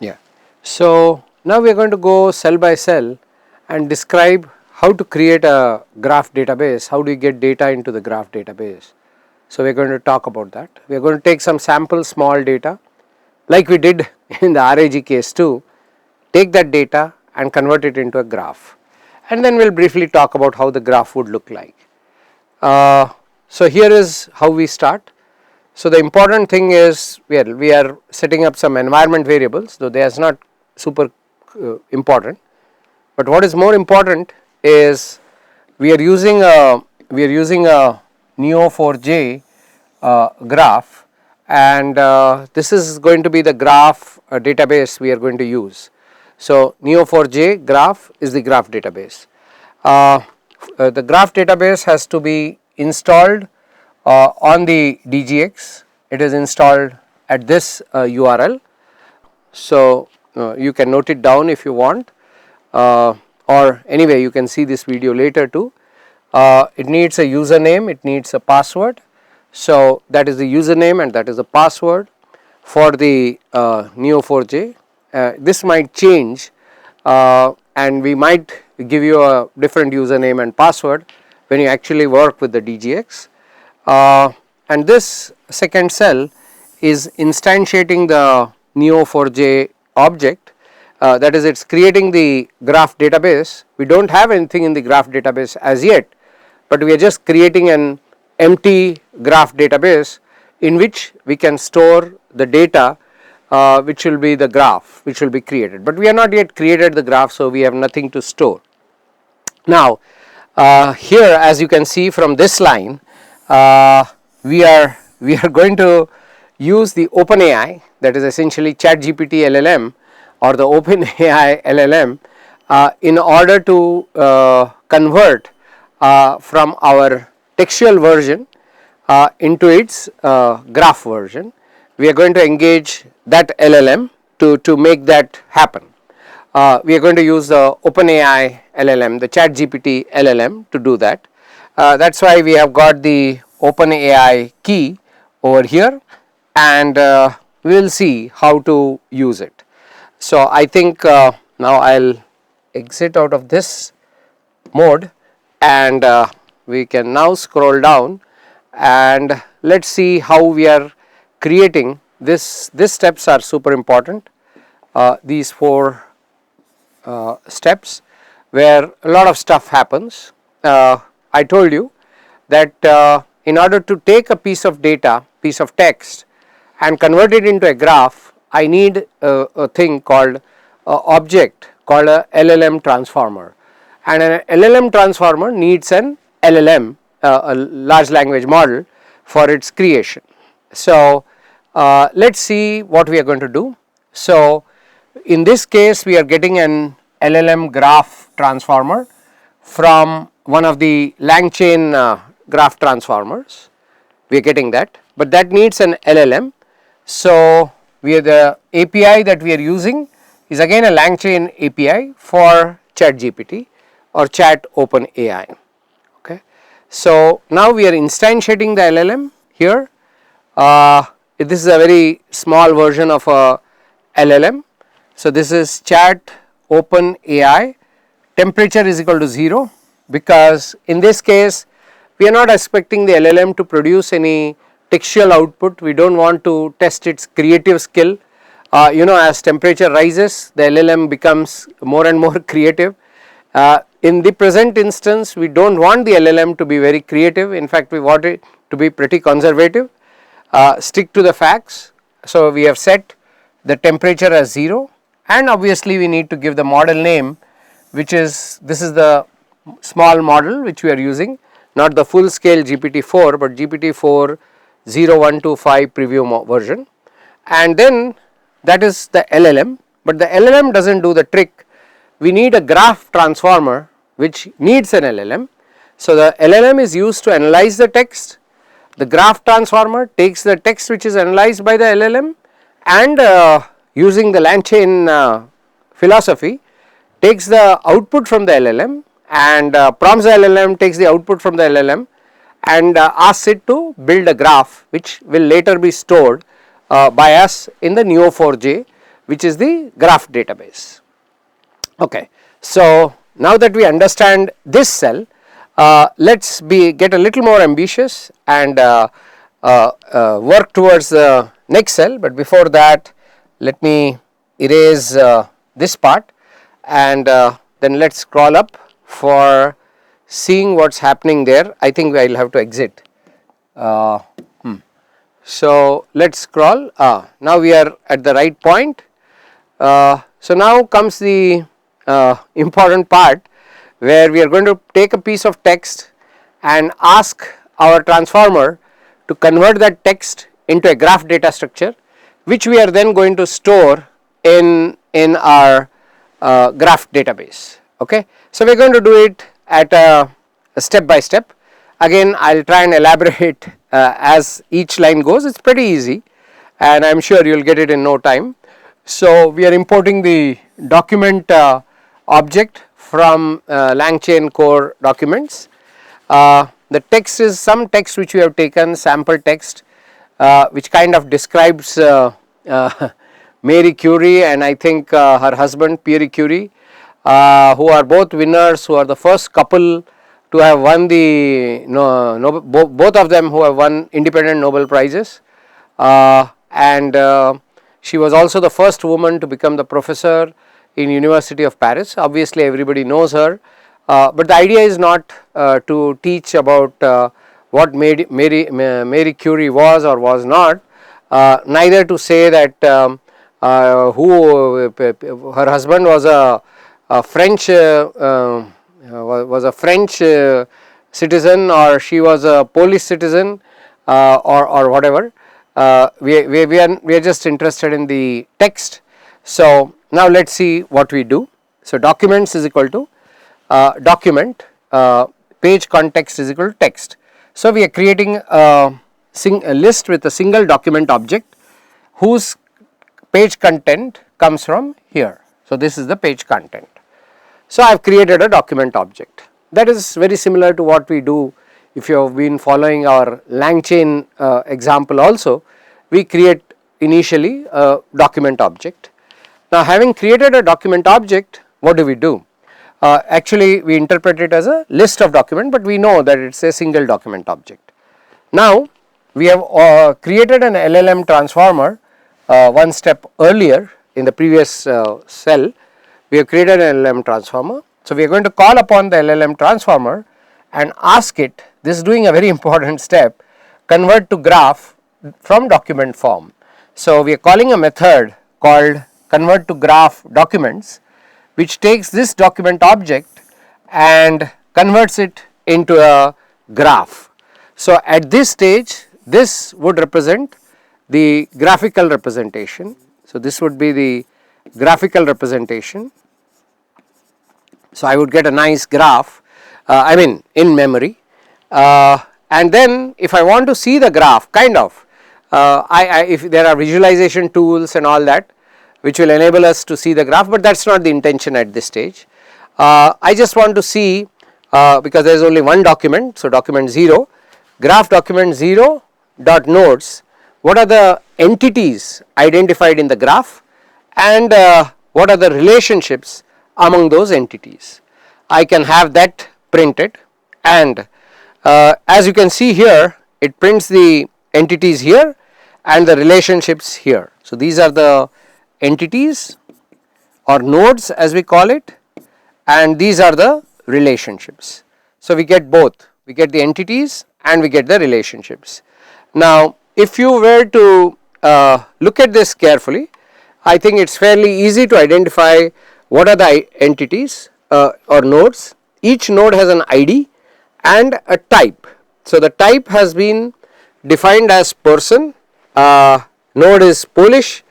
Yeah. So now we are going to go cell by cell and describe how to create a graph database, how do you get data into the graph database. So we are going to talk about that. We are going to take some sample small data like we did in the RAG case too, take that data and convert it into a graph, and then we will briefly talk about how the graph would look like. So here is how we start. So the important thing is we are setting up some environment variables, though they are not super important, but what is more important is we are using a Neo4j graph, and this is going to be the graph database we are going to use. So Neo4j graph is the graph database. The graph database has to be installed on the DGX. It is installed at this URL. So you can note it down if you want, or anyway you can see this video later too. It needs a username, it needs a password. So that is the username and that is the password for the Neo4j. This might change and we might give you a different username and password when you actually work with the DGX. And this second cell is instantiating the Neo4j object, that is, it is creating the graph database. We do not have anything in the graph database as yet, but we are just creating an empty graph database in which we can store the data which will be the graph which will be created, but we have not yet created the graph, so we have nothing to store. Now here, as you can see from this line, we are going to use the OpenAI, that is essentially ChatGPT LLM or the OpenAI LLM in order to convert from our textual version into its graph version. We are going to engage that LLM to make that happen. We are going to use the OpenAI LLM, the ChatGPT LLM to do that. That is why we have got the OpenAI key over here, and we will see how to use it. So I think now I will exit out of this mode, and we can now scroll down and let us see how we are creating this. These steps are super important, these 4 steps where a lot of stuff happens. I told you that in order to take a piece of data, piece of text, and convert it into a graph, I need a thing called object called a LLM transformer, and an LLM transformer needs an LLM, a large language model, for its creation. So let us see what we are going to do. So in this case we are getting an LLM graph transformer from one of the LangChain graph transformers. We are getting that, but that needs an LLM. So we are, the API that we are using is again a LangChain API for ChatGPT or Chat OpenAI. Okay. So now we are instantiating the LLM here. This is a very small version of a LLM. So this is Chat OpenAI. Temperature is equal to 0, because in this case we are not expecting the LLM to produce any textual output. We do not want to test its creative skill. As temperature rises, the LLM becomes more and more creative. In the present instance, we do not want the LLM to be very creative. In fact, we want it to be pretty conservative, stick to the facts. So we have set the temperature as 0, and obviously we need to give the model name, which is, this is the small model which we are using, not the full scale GPT-4, but GPT-4 0125 preview version, and then that is the LLM, but the LLM does not do the trick. We need a graph transformer which needs an LLM. So the LLM is used to analyze the text. The graph transformer takes the text which is analyzed by the LLM, and using the LangChain philosophy, takes the output from the LLM and prompts the LLM, takes the output from the LLM and asks it to build a graph which will later be stored by us in the Neo4j which is the graph database. Okay. So, now that we understand this cell, let us get a little more ambitious and work towards the next cell, but before that let me erase this part, and then let us scroll up for seeing what is happening there. I think I will have to exit. So, let us scroll. Now we are at the right point. So, now comes the important part, where we are going to take a piece of text and ask our transformer to convert that text into a graph data structure, which we are then going to store in our graph database. Okay. So, we are going to do it at a step by step. Again, I will try and elaborate as each line goes. It is pretty easy, and I am sure you will get it in no time. So, we are importing the document object from LangChain core documents. The text is some text which we have taken, sample text, which kind of describes Marie Curie and I think her husband Pierre Curie, who are both winners, who are the first couple to have won the both of them who have won independent Nobel Prizes, and she was also the first woman to become the professor in University of Paris. Obviously, everybody knows her, but the idea is not to teach about what Marie Curie was or was not, neither to say that her husband was a French citizen, or she was a Polish citizen, or whatever. We are just interested in the text. So, now let us see what we do. So, documents is equal to document, page context is equal to text. So, we are creating a list with a single document object whose page content comes from here. So, this is the page content. So, I have created a document object. That is very similar to what we do if you have been following our LangChain example also. We create initially a document object. Now, having created a document object, what do we do? Actually, we interpret it as a list of document, but we know that it is a single document object. Now, we have created an LLM transformer one step earlier in the previous cell. We have created an LLM transformer. So, we are going to call upon the LLM transformer and ask it, this is doing a very important step, convert to graph from document form. So, we are calling a method called convert to graph documents, which takes this document object and converts it into a graph. So, at this stage, this would represent the graphical representation. So, this would be the graphical representation. So, I would get a nice graph, in memory, and then if I want to see the graph, kind of, if there are visualization tools and all that, which will enable us to see the graph, but that is not the intention at this stage. I just want to see, because there is only one document, so document 0, graph document 0 dot nodes, what are the entities identified in the graph, and what are the relationships among those entities. I can have that printed, and as you can see here, it prints the entities here and the relationships here. So, these are the entities or nodes as we call it, and these are the relationships. So, we get both, we get the entities and we get the relationships. Now, if you were to look at this carefully, I think it is fairly easy to identify what are the entities or nodes. Each node has an ID and a type. So, the type has been defined as person, node is Polish,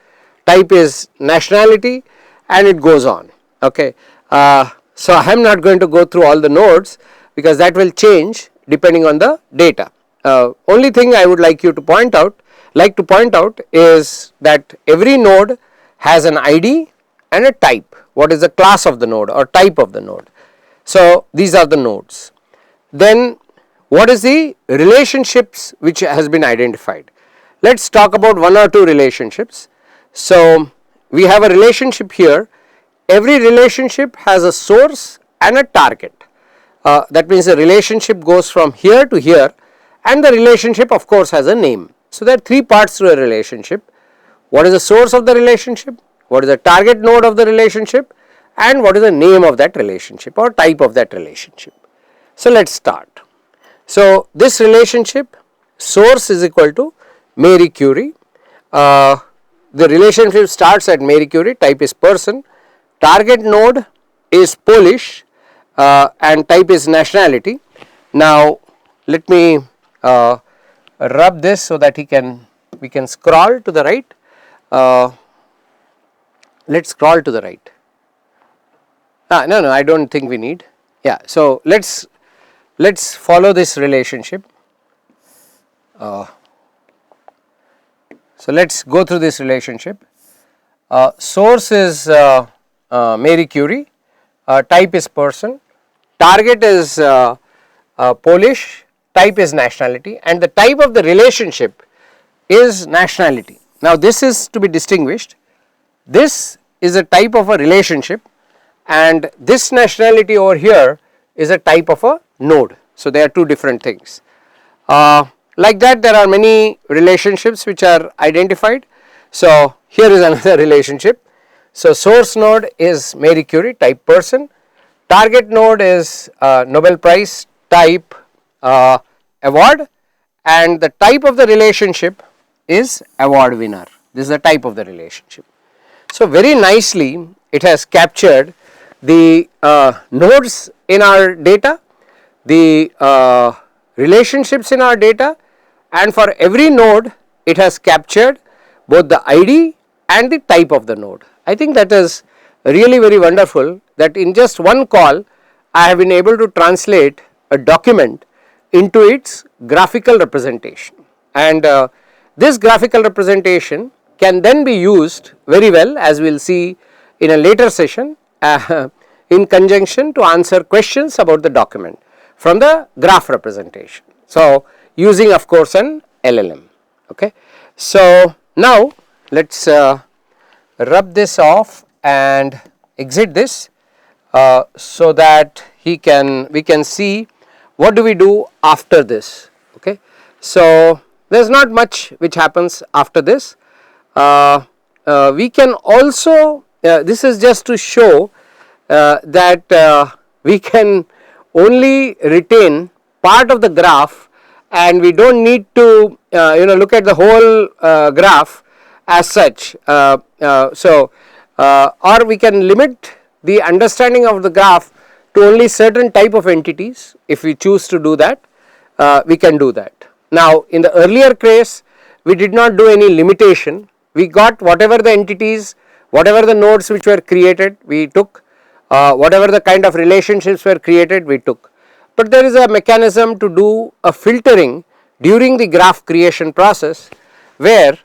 type is nationality, and it goes on. Okay. So, I am not going to go through all the nodes because that will change depending on the data. Only thing I would like to point out is that every node has an ID and a type. What is the class of the node or type of the node? So, these are the nodes. Then what is the relationships which has been identified? Let us talk about one or two relationships. So, we have a relationship here. Every relationship has a source and a target. That means the relationship goes from here to here, and the relationship of course has a name. So there are three parts to a relationship. What is the source of the relationship? What is the target node of the relationship? And what is the name of that relationship or type of that relationship? So let us start. So this relationship, source is equal to Marie Curie. The relationship starts at Marie Curie, type is person, target node is Polish, and type is nationality. Now let me rub this so that we can scroll to the right. Let us scroll to the right. No, I don't think we need. Yeah, so let's follow this relationship. So let's go through this relationship. Source is Marie Curie, type is person, target is Polish, type is nationality, and the type of the relationship is nationality. Now this is to be distinguished. This is a type of a relationship, and this nationality over here is a type of a node. So they are two different things. Like that, there are many relationships which are identified. So here is another relationship. So source node is Marie Curie, type person, target node is Nobel Prize, type award, and the type of the relationship is award winner. This is the type of the relationship. So very nicely it has captured the nodes in our data, the relationships in our data, and for every node it has captured both the ID and the type of the node. I think that is really very wonderful that in just one call I have been able to translate a document into its graphical representation, and this graphical representation can then be used very well, as we will see in a later session, in conjunction to answer questions about the document from the graph representation. So using of course an LLM. Okay. So now let us rub this off and exit this, so that we can see what do we do after this. Okay. So there is not much which happens after this. We can also, this is just to show that we can only retain part of the graph, and we do not need to look at the whole graph as such. Or we can limit the understanding of the graph to only certain type of entities. If we choose to do that, we can do that. Now in the earlier case we did not do any limitation. We got whatever the entities, whatever the nodes which were created, we took, whatever the kind of relationships were created, we took. But there is a mechanism to do a filtering during the graph creation process, where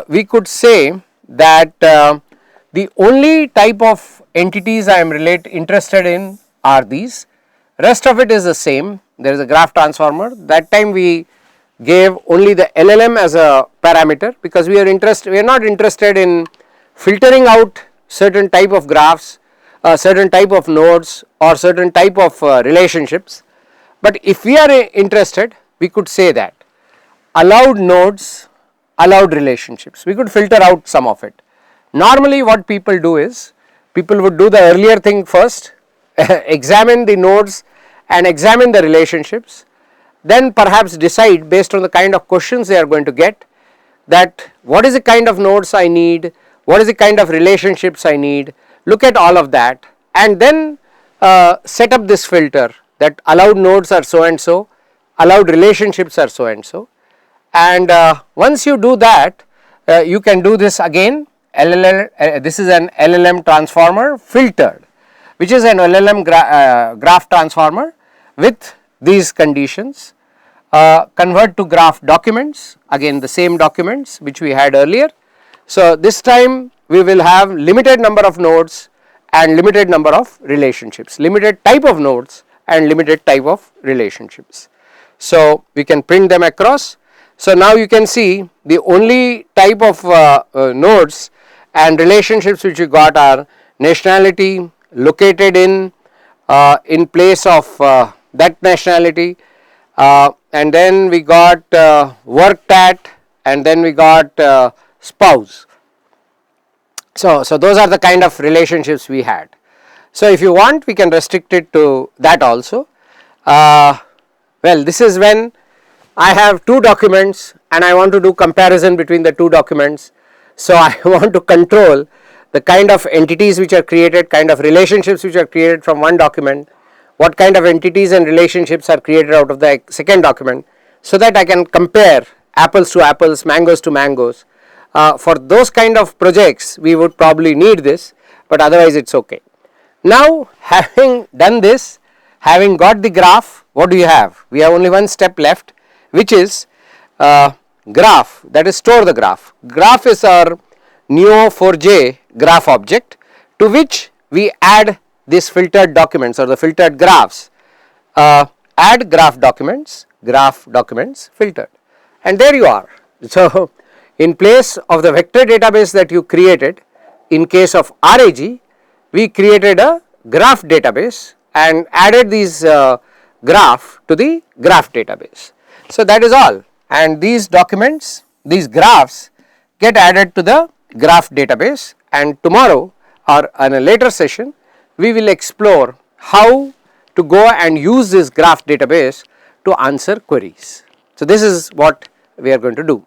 we could say that the only type of entities I am interested in are these, rest of it is the same. There is a graph transformer. That time we gave only the LLM as a parameter, because we are not interested in filtering out certain type of graphs, certain type of nodes or certain type of relationships. But if we are interested, we could say that allowed nodes, allowed relationships, we could filter out some of it. Normally what people do is, people would do the earlier thing first, examine the nodes and examine the relationships, then perhaps decide based on the kind of questions they are going to get, that what is the kind of nodes I need, what is the kind of relationships I need, look at all of that, and then set up this filter that allowed nodes are so and so, allowed relationships are so and so. And once you do that, you can do this again. This is an LLM transformer filtered, which is an LLM graph transformer with these conditions. Convert to graph documents, again the same documents which we had earlier. So this time we will have limited number of nodes and limited number of relationships, limited type of nodes and limited type of relationships. So we can print them across. So now you can see the only type of nodes and relationships which we got are nationality, located in place of that nationality, and then we got worked at, and then we got spouse. So those are the kind of relationships we had. So if you want, we can restrict it to that also. Well, this is when I have two documents and I want to do comparison between the two documents. So I want to control the kind of entities which are created, kind of relationships which are created from one document, what kind of entities and relationships are created out of the second document, so that I can compare apples to apples, mangoes to mangoes. For those kind of projects we would probably need this, but otherwise it is okay. Now, having done this, having got the graph, what do you have? We have only one step left, which is graph, that is store the graph. Graph is our Neo4j graph object, to which we add these filtered documents or the filtered graphs. Add graph documents filtered, and there you are. So in place of the vector database that you created, in case of RAG, we created a graph database and added these graph to the graph database. So that is all, and these documents, these graphs get added to the graph database, and tomorrow or in a later session we will explore how to go and use this graph database to answer queries. So this is what we are going to do.